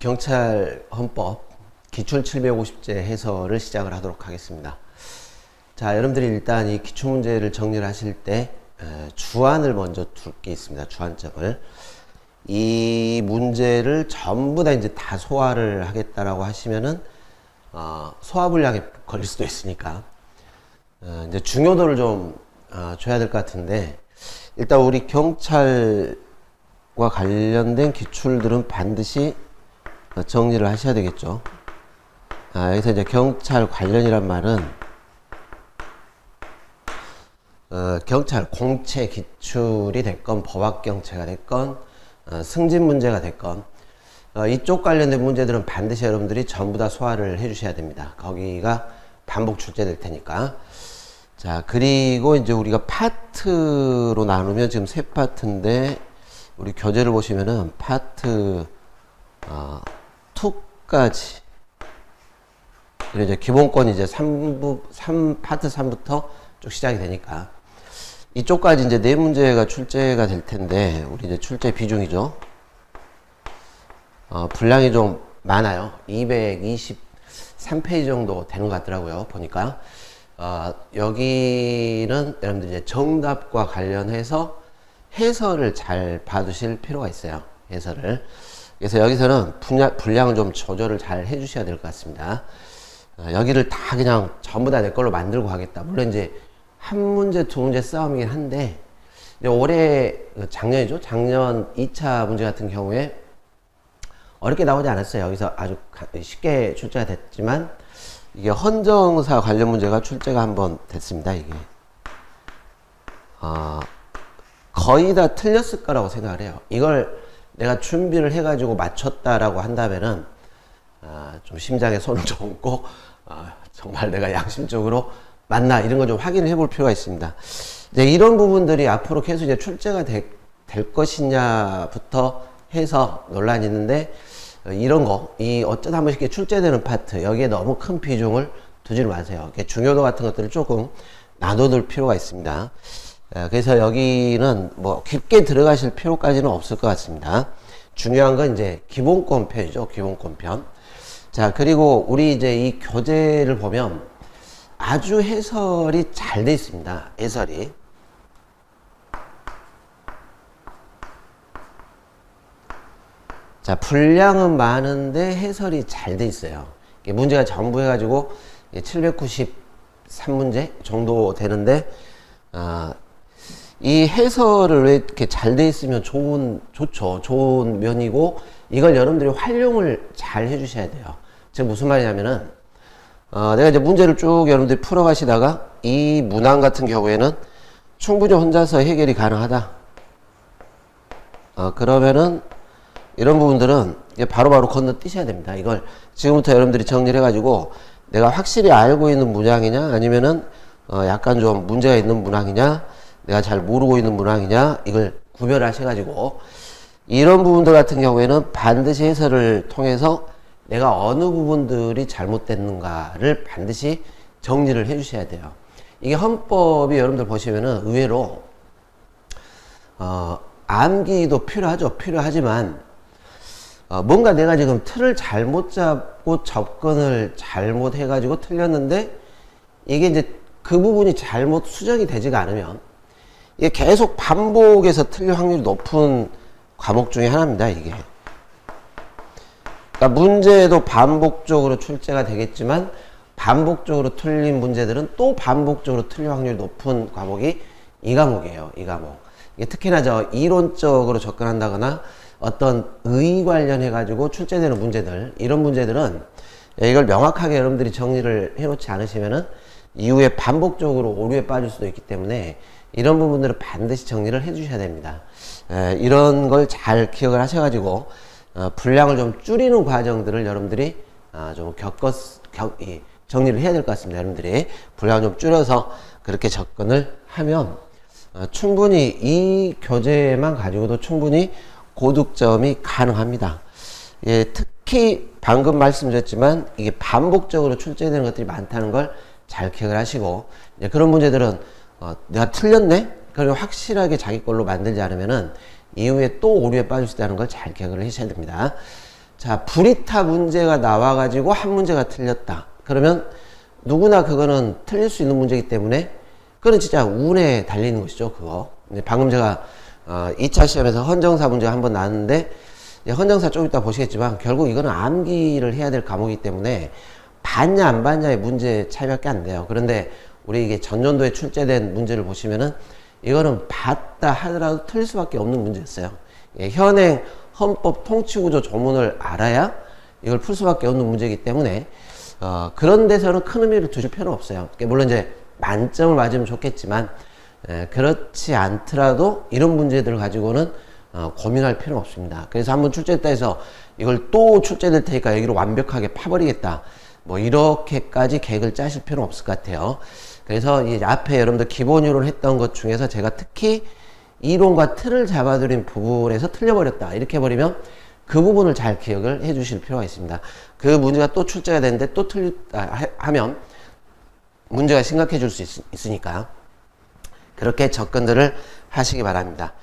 경찰 헌법 기출 750제 해설을 시작을 하도록 하겠습니다. 자, 여러분들이 일단 이 기출문제를 정리를 하실 때 주안을 먼저 둘 게 있습니다. 주안점을. 이 문제를 전부 다 이제 다 소화를 하겠다라고 하시면은 소화불량에 걸릴 수도 있으니까 이제 중요도를 좀 줘야 될 것 같은데, 일단 우리 경찰과 관련된 기출들은 반드시 정리를 하셔야 되겠죠. 여기서 이제 경찰 관련이란 말은 경찰 공채 기출이 됐건 법학경채가 됐건 승진 문제가 됐건 이쪽 관련된 문제들은 반드시 여러분들이 전부 다 소화를 해 주셔야 됩니다. 거기가 반복 출제될 테니까. 자, 그리고 이제 우리가 파트로 나누면 지금 세 파트인데, 우리 교재를 보시면은 파트 2까지, 그리고 이제 기본권 이제 파트 3부터 쭉 시작이 되니까 이쪽까지 이제 네 문제가 출제가 될 텐데, 우리 이제 출제 비중이죠. 분량이 좀 많아요. 223페이지 정도 되는 것 같더라고요, 보니까. 여기는 여러분들 이제 정답과 관련해서 해설을 잘 봐두실 필요가 있어요. 해설을. 그래서 여기서는 분량을 좀 조절을 잘 해주셔야 될 것 같습니다. 여기를 다 그냥 전부 다 내 걸로 만들고 가겠다. 물론 이제 한 문제, 두 문제 싸움이긴 한데, 올해, 작년이죠? 작년 2차 문제 같은 경우에 어렵게 나오지 않았어요. 여기서 아주 쉽게 출제가 됐지만, 이게 헌정사 관련 문제가 출제가 한번 됐습니다. 이게 거의 다 틀렸을 거라고 생각을 해요. 이걸 내가 준비를 해가지고 맞췄다라고 한다면은 좀 심장에 손을 좀 얹고 정말 내가 양심적으로 맞나 이런 거 좀 확인을 해볼 필요가 있습니다. 이제 이런 부분들이 앞으로 계속 이제 출제가 될 것이냐부터 해서 논란이 있는데, 이런 거, 어쩌다 한 번씩 출제되는 파트, 여기에 너무 큰 비중을 두지 마세요. 중요도 같은 것들을 조금 나눠둘 필요가 있습니다. 그래서 여기는 뭐 깊게 들어가실 필요까지는 없을 것 같습니다. 중요한 건 이제 기본권 편이죠. 기본권 편. 자, 그리고 우리 이제 이 교재를 보면 아주 해설이 잘 돼 있습니다. 해설이. 자, 분량은 많은데 해설이 잘 돼 있어요. 문제가 전부 해가지고 793문제 정도 되는데, 이 해설을 왜 이렇게 잘 돼 있으면 좋죠. 좋은 면이고, 이걸 여러분들이 활용을 잘 해주셔야 돼요. 지금 무슨 말이냐면은, 내가 이제 문제를 쭉 여러분들이 풀어가시다가, 이 문항 같은 경우에는 충분히 혼자서 해결이 가능하다. 그러면은, 이런 부분들은 바로바로 건너뛰셔야 됩니다. 이걸 지금부터 여러분들이 정리를 해가지고 내가 확실히 알고 있는 문항이냐, 아니면은 약간 좀 문제가 있는 문항이냐, 내가 잘 모르고 있는 문항이냐, 이걸 구별하셔가지고 이런 부분들 같은 경우에는 반드시 해설을 통해서 내가 어느 부분들이 잘못됐는가를 반드시 정리를 해주셔야 돼요. 이게 헌법이 여러분들 보시면은 의외로 암기도 필요하죠. 필요하지만 뭔가 내가 지금 틀을 잘못 잡고 접근을 잘못 해가지고 틀렸는데, 이게 이제 그 부분이 잘못 수정이 되지가 않으면 이게 계속 반복해서 틀릴 확률이 높은 과목 중에 하나입니다. 이게. 그러니까 문제도 반복적으로 출제가 되겠지만 반복적으로 틀린 문제들은 또 반복적으로 틀릴 확률이 높은 과목이 이 과목이에요. 이 과목. 이게 특히나 이론적으로 접근한다거나 어떤 의 관련해 가지고 출제되는 문제들, 이런 문제들은 이걸 명확하게 여러분들이 정리를 해 놓지 않으시면은 이후에 반복적으로 오류에 빠질 수도 있기 때문에 이런 부분들은 반드시 정리를 해 주셔야 됩니다. 이런 걸 잘 기억을 하셔 가지고 분량을 좀 줄이는 과정들을 여러분들이 좀 정리를 해야 될 것 같습니다. 여러분들이 분량을 좀 줄여서 그렇게 접근을 하면 충분히 이 교재만 가지고도 충분히 고득점이 가능합니다. 특히 방금 말씀드렸지만 이게 반복적으로 출제되는 것들이 많다는 걸 잘 기억을 하시고, 그런 문제들은 내가 틀렸네? 그리고 확실하게 자기 걸로 만들지 않으면은 이후에 또 오류에 빠질 수 있다는 걸 잘 기억을 하셔야 됩니다. 자, 불이타 문제가 나와가지고 한 문제가 틀렸다. 그러면 누구나 그거는 틀릴 수 있는 문제이기 때문에 그건 진짜 운에 달리는 것이죠, 그거. 방금 제가 2차 시험에서 헌정사 문제가 한번 나왔는데, 헌정사 좀 이따 보시겠지만 결국 이거는 암기를 해야 될 과목이기 때문에 봤냐 안 봤냐의 문제 차이밖에 안 돼요. 그런데 우리 이게 전년도에 출제된 문제를 보시면은 이거는 봤다 하더라도 틀릴 수밖에 없는 문제였어요. 현행 헌법 통치구조 조문을 알아야 이걸 풀 수밖에 없는 문제이기 때문에 그런 데서는 큰 의미를 두실 필요는 없어요. 물론 이제 만점을 맞으면 좋겠지만 그렇지 않더라도 이런 문제들을 가지고는 고민할 필요는 없습니다. 그래서 한번 출제했다 해서 이걸 또 출제될 테니까 여기를 완벽하게 파버리겠다, 뭐 이렇게까지 계획을 짜실 필요는 없을 것 같아요. 그래서 이 앞에 여러분들 기본이론 했던 것 중에서 제가 특히 이론과 틀을 잡아들인 부분에서 틀려버렸다 이렇게 해버리면 그 부분을 잘 기억을 해 주실 필요가 있습니다. 그 문제가 또 출제가 되는데 또 하면 문제가 심각해질 수 있으니까 그렇게 접근들을 하시기 바랍니다.